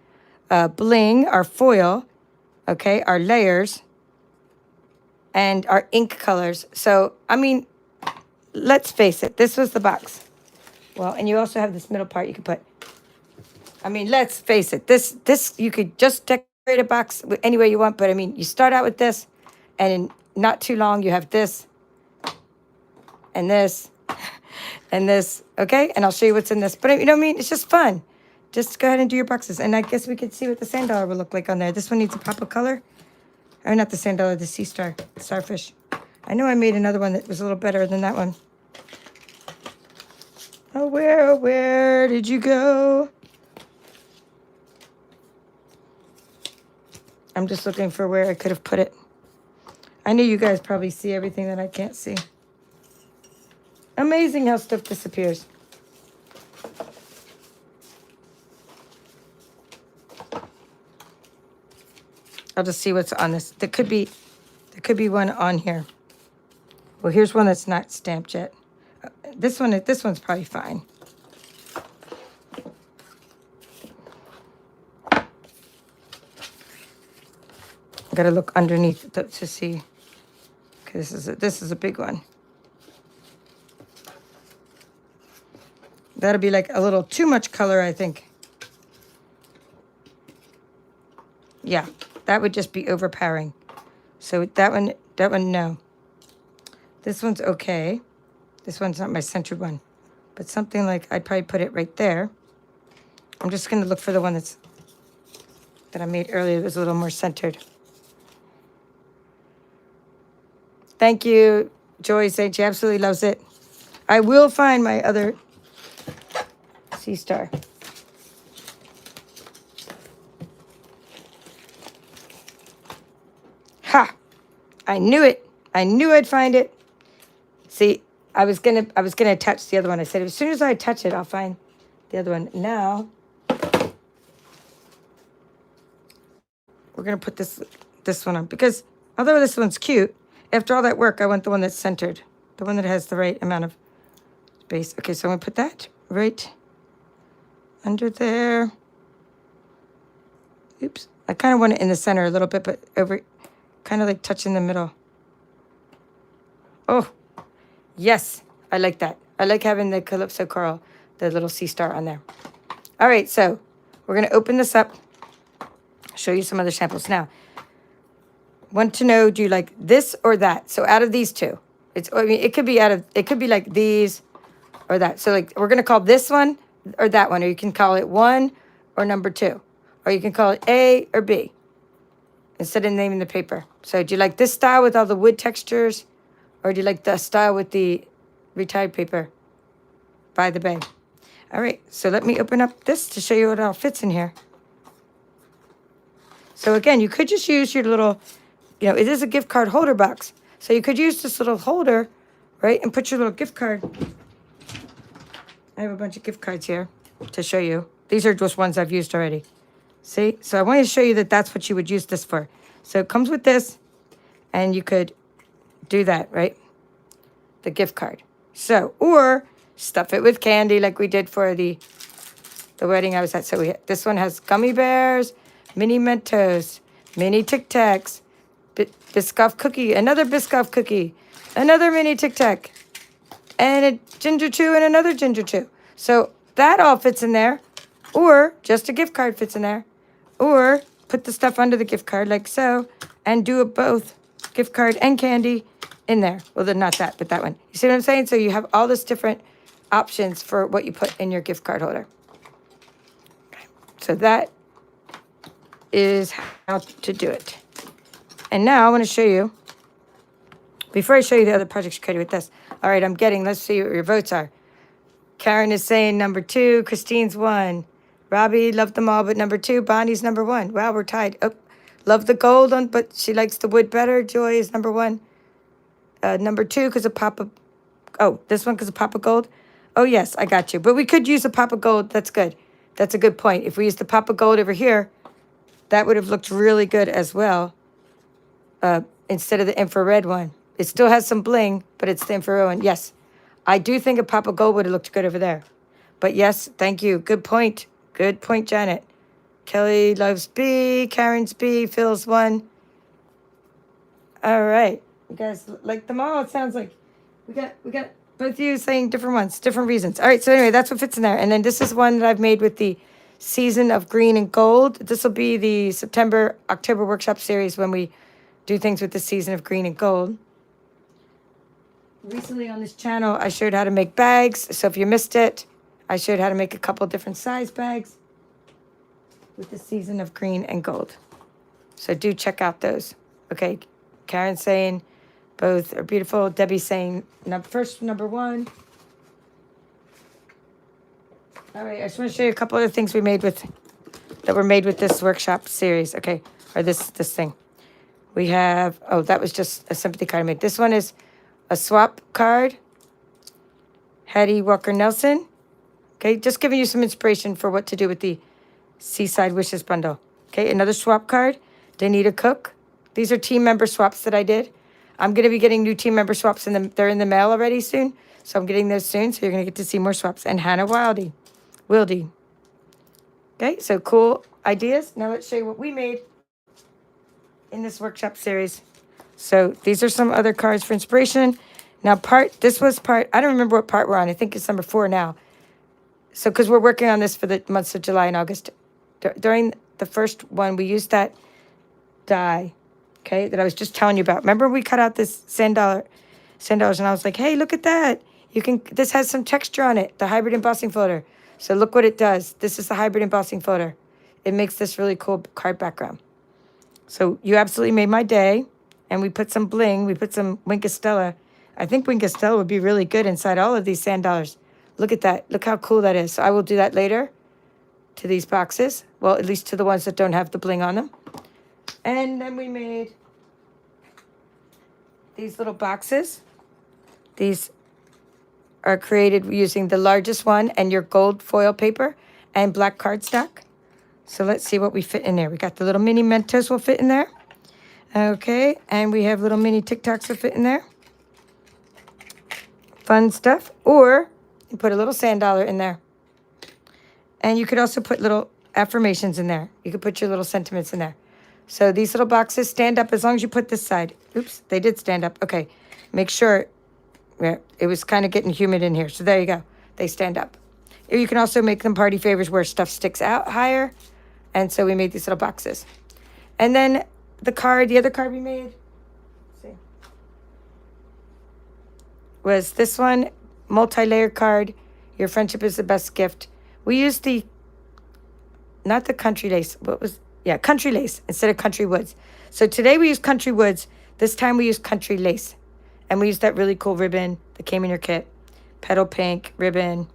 bling, our foil, okay, our layers, and our ink colors. So, I mean, let's face it. This was the box. Well, and you also have this middle part you can put. I mean, let's face it. This you could just decorate a box any way you want. But, I mean, you start out with this, and in not too long, you have this, and this, and this, okay? And I'll show you what's in this. But, you know what I mean? It's just fun. Just go ahead and do your boxes. And I guess we could see what the sand dollar would look like on there. This one needs a pop of color. Or not the sand dollar, the sea star, starfish. I know I made another one that was a little better than that one. Oh, where did you go? I'm just looking for where I could have put it. I know you guys probably see everything that I can't see. Amazing how stuff disappears. I'll just see what's on this. There could be one on here. Well, here's one that's not stamped yet. This one's probably fine. I gotta look underneath to see. Okay, this is a big one. That'll be like a little too much color, I think. Yeah, that would just be overpowering. So that one, no. This one's okay. This one's not my centered one. But something like, I'd probably put it right there. I'm just gonna look for the one that I made earlier that was a little more centered. Thank you, Joy, saying she absolutely loves it. I will find my other sea star. Ha! I knew it. I knew I'd find it. See, I was gonna attach the other one. I said as soon as I touch it, I'll find the other one. Now we're gonna put this one on because although this one's cute, after all that work, I want the one that's centered, the one that has the right amount of space. Okay, so I'm gonna put that right under there. Oops, I kind of want it in the center a little bit, but over, kind of like touching the middle. Oh, yes, I like that. I like having the Calypso coral, the little sea star on there. All right, so we're gonna open this up, show you some other samples. Now, want to know, do you like this or that? So out of these two, it could be like these or that. So like we're gonna call this one or that one, or you can call it 1 or number 2, or you can call it A or B instead of naming the paper. So do you like this style with all the wood textures, or do you like the style with the retied paper by the bay? All right, so let me open up this to show you what all fits in here. So again, you could just use your little, it is a gift card holder box. So you could use this little holder, right, and put your little gift card. I have a bunch of gift cards here to show you. These are just ones I've used already. See? So I wanted to show you that that's what you would use this for. So it comes with this, and you could do that, right? The gift card. So, or stuff it with candy like we did for the wedding I was at. So this one has gummy bears, mini Mentos, mini Tic Tacs, Biscoff cookie, another Biscoff cookie, another mini Tic Tac, and a ginger chew and another ginger chew. So that all fits in there, or just a gift card fits in there, or put the stuff under the gift card like so, and do it both, gift card and candy in there. Well, then not that, but that one. You see what I'm saying? So you have all this different options for what you put in your gift card holder. Okay. So that is how to do it. And now I want to show you, before I show you the other projects you created with this. All right, let's see what your votes are. Karen is saying number 2. Christine's 1. Robbie loved them all, but number 2. Bonnie's number 1. Wow, we're tied. Oh, love the gold, but she likes the wood better. Joy is number 1. Number 2 because of pop of... Oh, this one because of pop of gold? Oh, yes, I got you. But we could use a pop of gold. That's good. That's a good point. If we used the pop of gold over here, that would have looked really good as well. Instead of the infrared one. It still has some bling, but it's the infrared one. Yes, I do think a pop of gold would have looked good over there. But yes, thank you. Good point. Good point, Janet. Kelly loves B. Karen's B. Phil's 1. All right. You guys like them all? It sounds like we got both of you saying different ones, different reasons. All right, so anyway, that's what fits in there. And then this is one that I've made with the season of green and gold. This will be the October workshop series when we do things with the season of green and gold. Recently on this channel, I showed how to make bags. So if you missed it, I showed how to make a couple different size bags with the season of green and gold. So do check out those. Okay, Karen's saying both are beautiful. Debbie's saying number 1. All right, I just want to show you a couple other things that were made with this workshop series. Okay, or this thing. We have, that was just a sympathy card I made. This one is a swap card. Hattie Walker Nelson. Okay, just giving you some inspiration for what to do with the Seaside Wishes bundle. Okay, another swap card. Danita Cook. These are team member swaps that I did. I'm going to be getting new team member swaps. They're in the mail already soon. So I'm getting those soon. So you're going to get to see more swaps. And Hannah Wildy. Okay, so cool ideas. Now let's show you what we made in this workshop series. So these are some other cards for inspiration. Now I don't remember what part we're on. I think it's number 4 now. So because we're working on this for the months of July and August. During the first one, we used that die, okay, that I was just telling you about. Remember we cut out this sand dollars and I was like, hey, look at that. This has some texture on it, the hybrid embossing folder. So look what it does. This is the hybrid embossing folder. It makes this really cool card background. So you absolutely made my day. And we put some bling. We put some Wink Estella. I think Wink Estella would be really good inside all of these sand dollars. Look at that. Look how cool that is. So I will do that later to these boxes. Well, at least to the ones that don't have the bling on them. And then we made these little boxes. These are created using the largest one and your gold foil paper and black cardstock. So let's see what we fit in there. We got the little mini Mentos will fit in there. Okay, and we have little mini Tic Tacs that fit in there. Fun stuff. Or you put a little sand dollar in there. And you could also put little affirmations in there. You could put your little sentiments in there. So these little boxes stand up as long as you put this side. Oops, they did stand up. Okay, make sure. Yeah, it was kind of getting humid in here. So there you go. They stand up. You can also make them party favors where stuff sticks out higher. And so we made these little boxes. And then the other card we made, was this one, multi-layer card. Your friendship is the best gift. We used not the country lace. Country lace instead of country woods. So today we use country woods. This time we use country lace. And we used that really cool ribbon that came in your kit. Petal pink ribbon,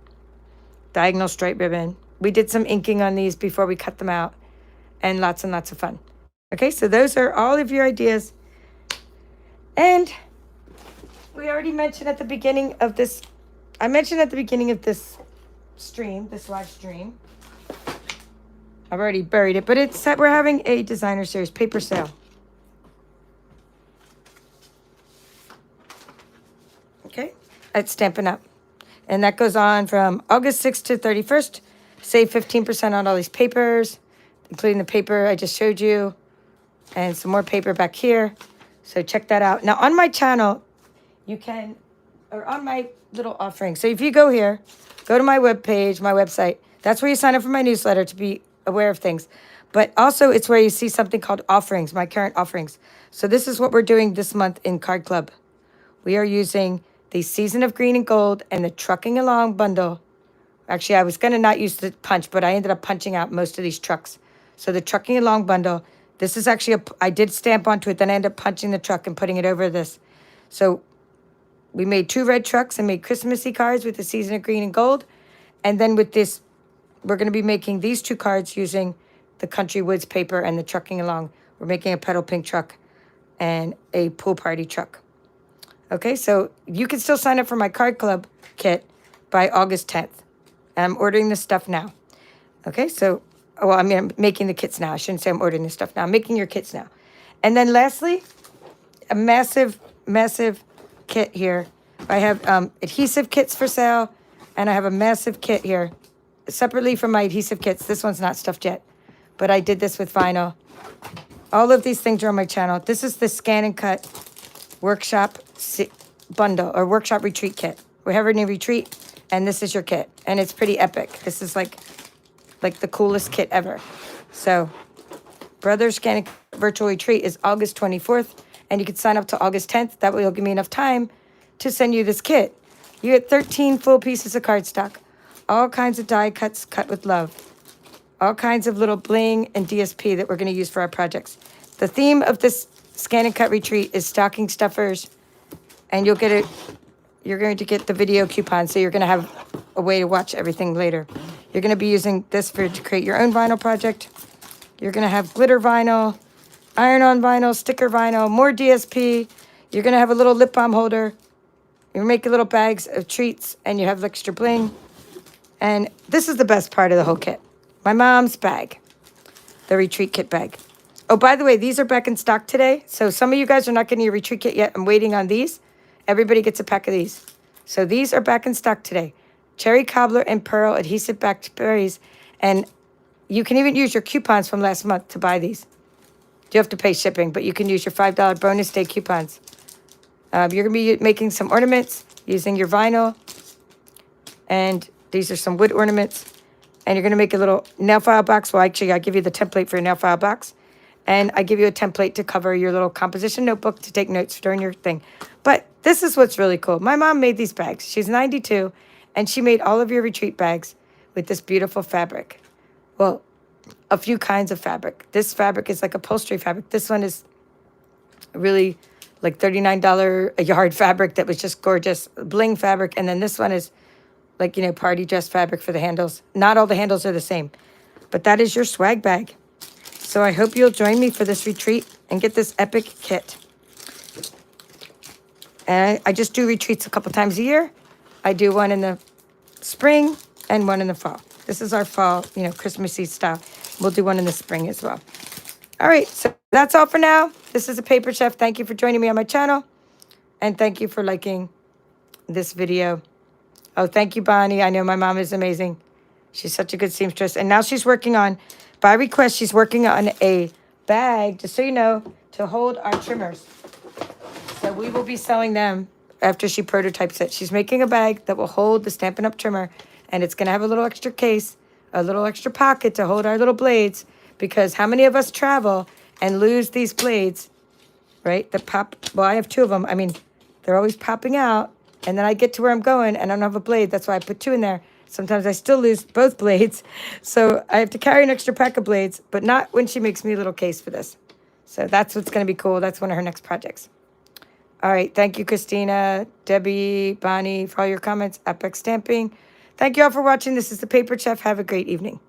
diagonal stripe ribbon. We did some inking on these before we cut them out. And lots of fun. Okay, so those are all of your ideas. And we already mentioned at the beginning of this, stream, this live stream. I've already buried it, but it's that we're having a designer series paper sale. Okay, at Stampin' Up. And that goes on from August 6th to 31st. Save 15% on all these papers, including the paper I just showed you. And some more paper back here. So check that out. Now on my channel, you can, or on my little offering. So if you go here, go to my webpage, my website. That's where you sign up for my newsletter to be aware of things. But also it's where you see something called offerings, my current offerings. So this is what we're doing this month in Card Club. We are using the Season of Green and Gold and the Trucking Along bundle. Actually, I was going to not use the punch, but I ended up punching out most of these trucks. So the Trucking Along bundle, This is actually I did stamp onto it, then I ended up punching the truck and putting it over this. So we made 2 red trucks and made Christmassy cards with the season of green and gold. And then with this, we're going to be making these 2 cards using the Country Woods paper and the trucking along. We're making a petal pink truck and a pool party truck. Okay, so you can still sign up for my card club kit by August 10th. And I'm ordering this stuff now. Okay, so, well, I mean, I'm making the kits now. I shouldn't say I'm ordering this stuff now. I'm making your kits now. And then lastly, a massive, massive kit here. I have adhesive kits for sale, and I have a massive kit here separately from my adhesive kits. This one's not stuffed yet, but I did this with vinyl. All of these things are on my channel. This is the Scan and Cut Workshop bundle or Workshop Retreat kit. We're having a retreat, and this is your kit, and it's pretty epic. This is like the coolest kit ever. So, Brother Scan and Cut Virtual Retreat is August 24th, and you can sign up to August 10th. That way, it'll give me enough time to send you this kit. You get 13 full pieces of cardstock, all kinds of die cuts cut with love, all kinds of little bling and DSP that we're going to use for our projects. The theme of this Scan and Cut retreat is stocking stuffers, and you're going to get the video coupon, so you're going to have a way to watch everything later. You're going to be using this to create your own vinyl project. You're going to have glitter vinyl, iron-on vinyl, sticker vinyl, more DSP. You're going to have a little lip balm holder. You make little bags of treats, and you have extra bling. And this is the best part of the whole kit. My mom's bag, the retreat kit bag. Oh, by the way, these are back in stock today. So some of you guys are not getting your retreat kit yet. I'm waiting on these. Everybody gets a pack of these. So these are back in stock today. Cherry Cobbler and Pearl adhesive backed berries. And you can even use your coupons from last month to buy these. You have to pay shipping, but you can use your $5 bonus day coupons. You're going to be making some ornaments using your vinyl. And these are some wood ornaments. And you're going to make a little nail file box. Well, actually, I give you the template for your nail file box. And I give you a template to cover your little composition notebook to take notes during your thing. But this is what's really cool. My mom made these bags. She's 92, and she made all of your retreat bags with this beautiful fabric. Well, a few kinds of fabric. This fabric is like upholstery fabric. This one is really like $39 a yard fabric that was just gorgeous. Bling fabric. And then this one is like, you know, party dress fabric for the handles. Not all the handles are the same. But that is your swag bag. So I hope you'll join me for this retreat and get this epic kit. And I just do retreats a couple times a year. I do one in the spring and one in the fall. This is our fall, you know, Christmassy style. We'll do one in the spring as well. All right, so that's all for now. This is a Paper Chef. Thank you for joining me on my channel. And thank you for liking this video. Oh, thank you, Bonnie. I know my mom is amazing. She's such a good seamstress. And now she's working on, by request, she's working on a bag, just so you know, to hold our trimmers. So we will be selling them after she prototypes it. She's making a bag that will hold the Stampin' Up! Trimmer, and it's going to have a little extra case, a little extra pocket to hold our little blades, because how many of us travel and lose these blades, right, that pop? Well, I have 2 of them. I mean, they're always popping out, and then I get to where I'm going, and I don't have a blade. That's why I put 2 in there. Sometimes I still lose both blades, so I have to carry an extra pack of blades, but not when she makes me a little case for this. So that's what's going to be cool. That's one of her next projects. All right. Thank you, Christina, Debbie, Bonnie, for all your comments. Epic Stamping. Thank you all for watching. This is the Paper Chef. Have a great evening.